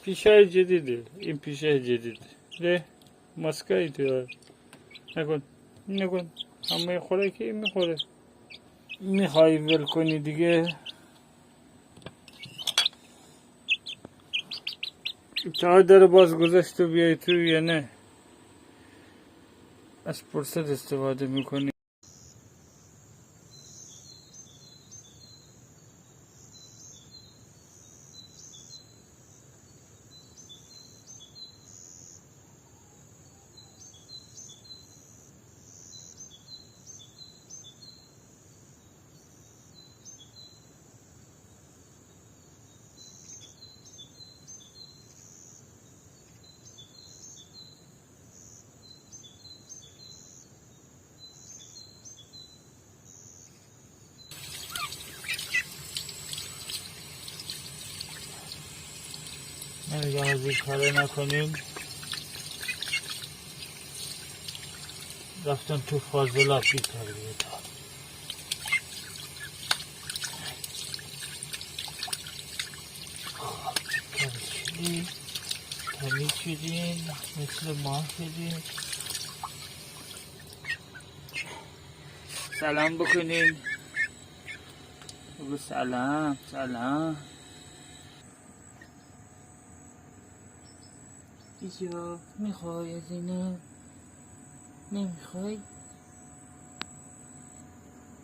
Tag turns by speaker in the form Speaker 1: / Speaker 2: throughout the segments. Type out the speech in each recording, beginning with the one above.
Speaker 1: پیشه جدیده، این پیشه جدید ره مسکایی تو نکن همه خوره که این میخوره. میخوای ول کنی دیگه؟ چقدر داره باز گذاشت و بیای تو یا نه؟ از فرصت استفاده میکنی. نمیگم از این کاره نکنیم. رفتم تو فاضلاب بیتربیت ها. تمیز شدیم مثل ماه شدیم. سلام بکنیم. بگو سلام. ایجا میخوای از اینه؟ نمیخوای؟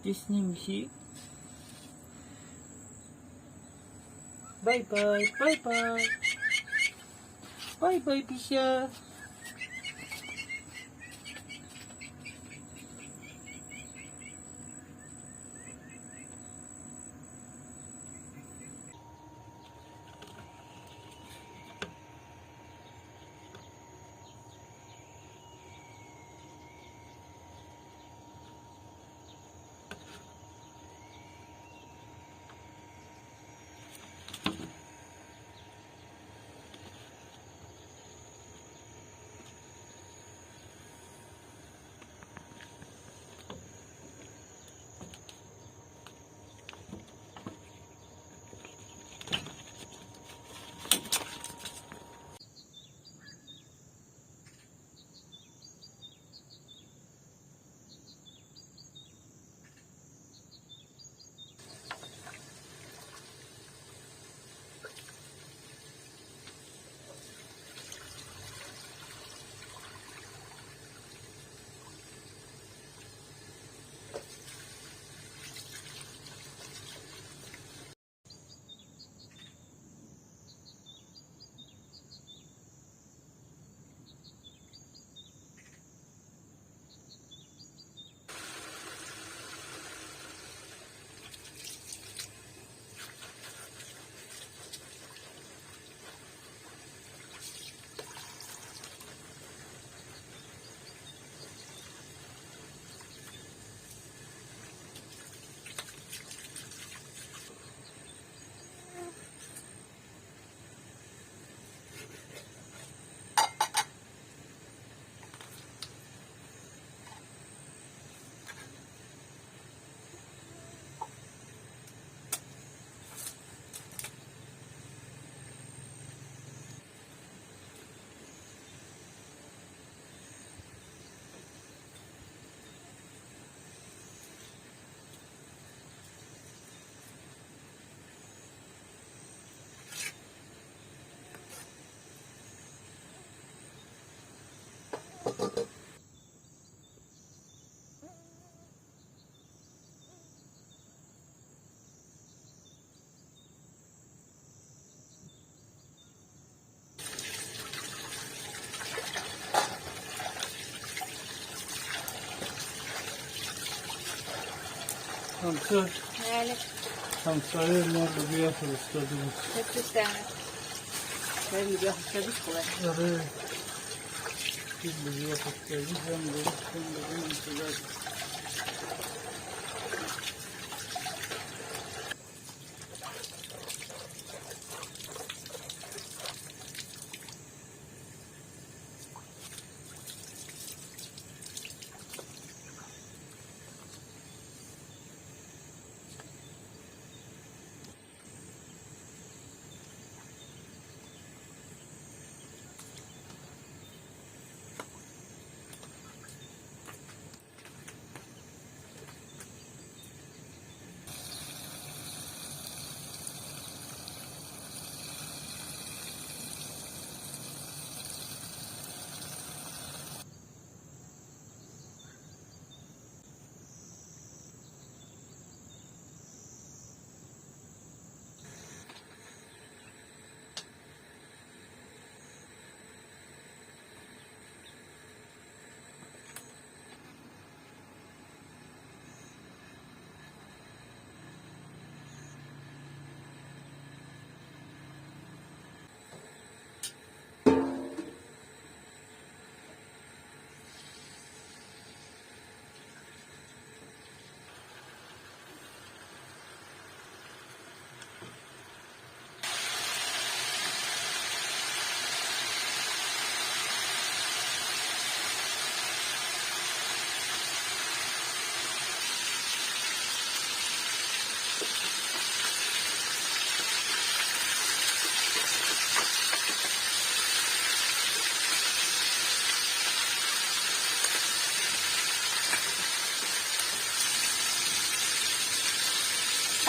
Speaker 1: دست نمیشی؟ بای بای پیشه. همسر
Speaker 2: بله.
Speaker 1: همسایه ما لوبیا فرستاده بود.
Speaker 2: بفرستم. برای لوبیا فرستادیش خوبه.
Speaker 1: آره. این لوبیا فرستادی هم درست کن بگیم انتظار.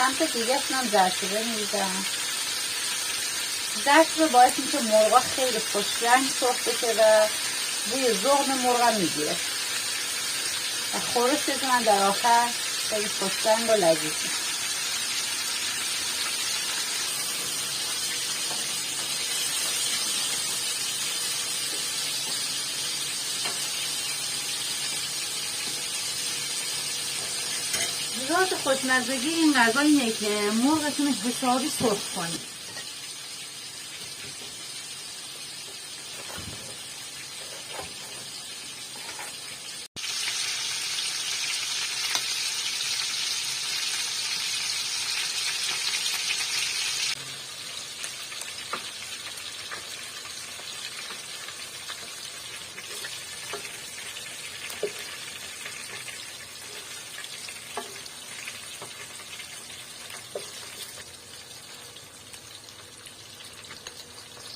Speaker 2: سمت دیگه‌شون هم زردچوبه می‌ریزم. زردچوبه باعث میشه مرغا خیلی خوشرنگ سرخ بشه و بوی ذغن مرغا میگیره و خورششون هم در آخر خیلی خوشرنگ و لذیذ میشه. راز خوشمزگی این غذا اینه که مرغتون حسابی سرخ کنید.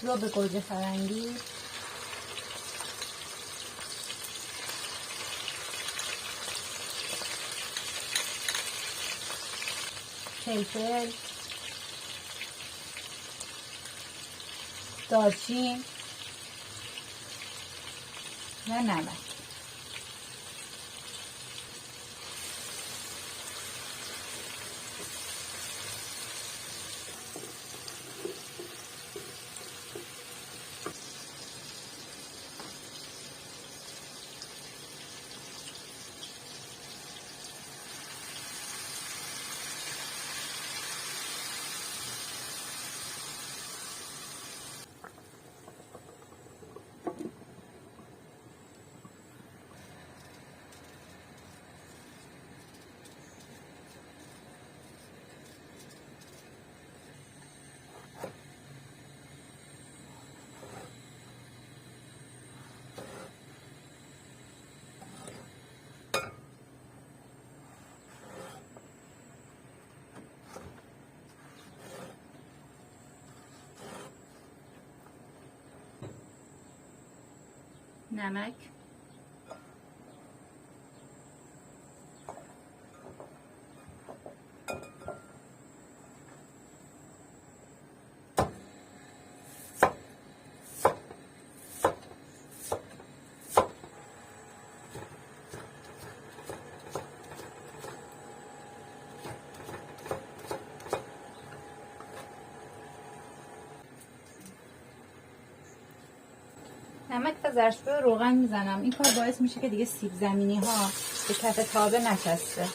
Speaker 2: لب گوجه فرنگی، فلفل، دارچین و نمک. نمک، نمک و زردچوبه روغن میزنم. این کار باعث میشه که دیگه سیب زمینی ها به کف تابه نچسبه.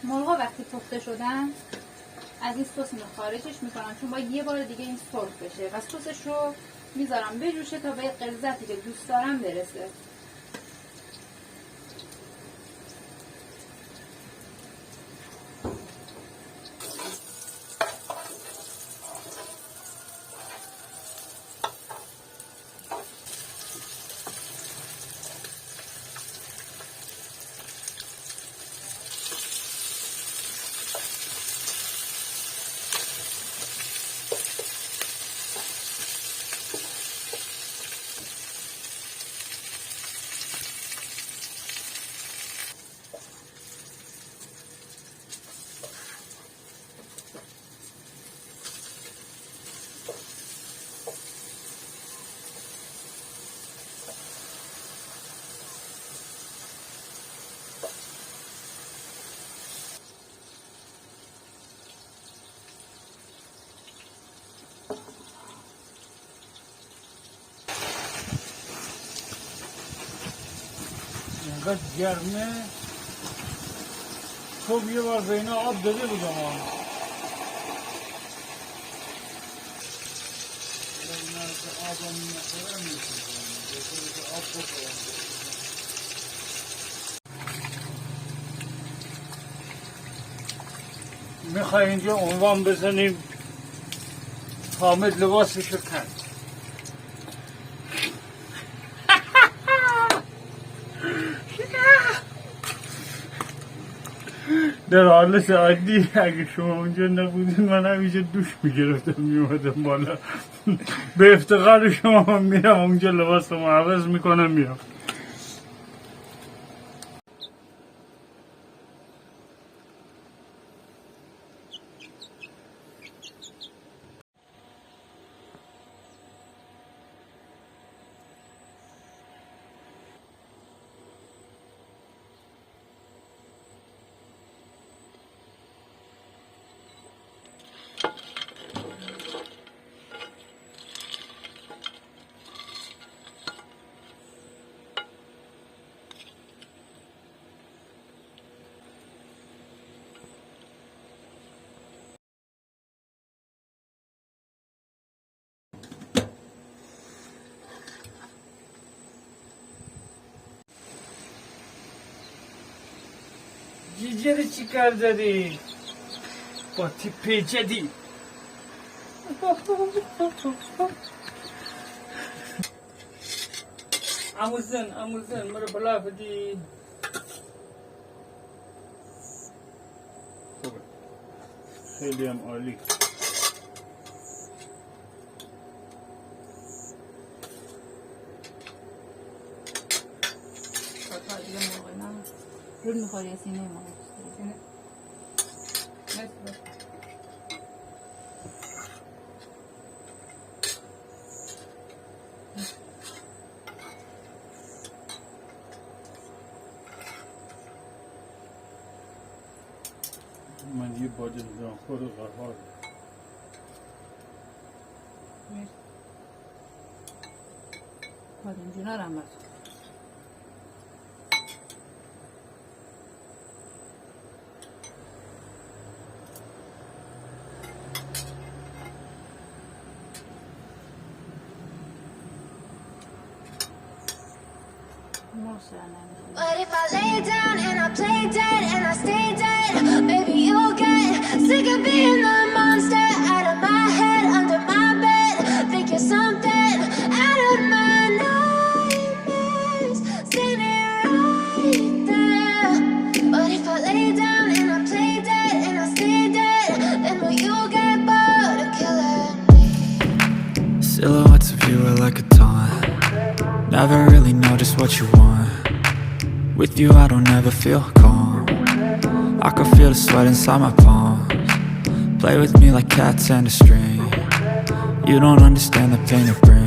Speaker 2: مرغا وقتی پخته شدن از این سس اینو خارجش میکنم، چون باید یه بار دیگه این سرخ بشه و سسش رو میذارم بجوشه تا به غلظتی که دوست دارم برسه.
Speaker 1: اینقدر گرمه. صبح یه بار به اینا آب داده بودم میخوای اینجا عنوان بزنیم حامد لباسشو کن. در حالت عادی اگه شما اونجا نبودین من همیشه دوش میگرفتم میومدم بالا. به افتخار شما من میرم اونجا لباسمو عوض میکنم میرم. جیجر چی کار داری؟ با تیپ جدید اموزن مرا بلا بدی. خوبه خیلی هم عالی.
Speaker 2: رول میخوری از سینه ما
Speaker 1: من یه بادمجان خور قهار
Speaker 2: بادمجونا رو هم برد.
Speaker 3: But if I lay down and I play dead and I stay dead, maybe you'll get sick of being the monster out of my head, under my bed. Think you're something out of my nightmares, standing right there. But if I lay down and I play dead and I stay dead, then will you get bored of killing me?
Speaker 4: Silhouettes of you are like a taunt. Never really know just what you want. With you I don't ever feel calm. I can feel the sweat inside my palms. Play with me like cats and a string. You don't understand the pain it brings.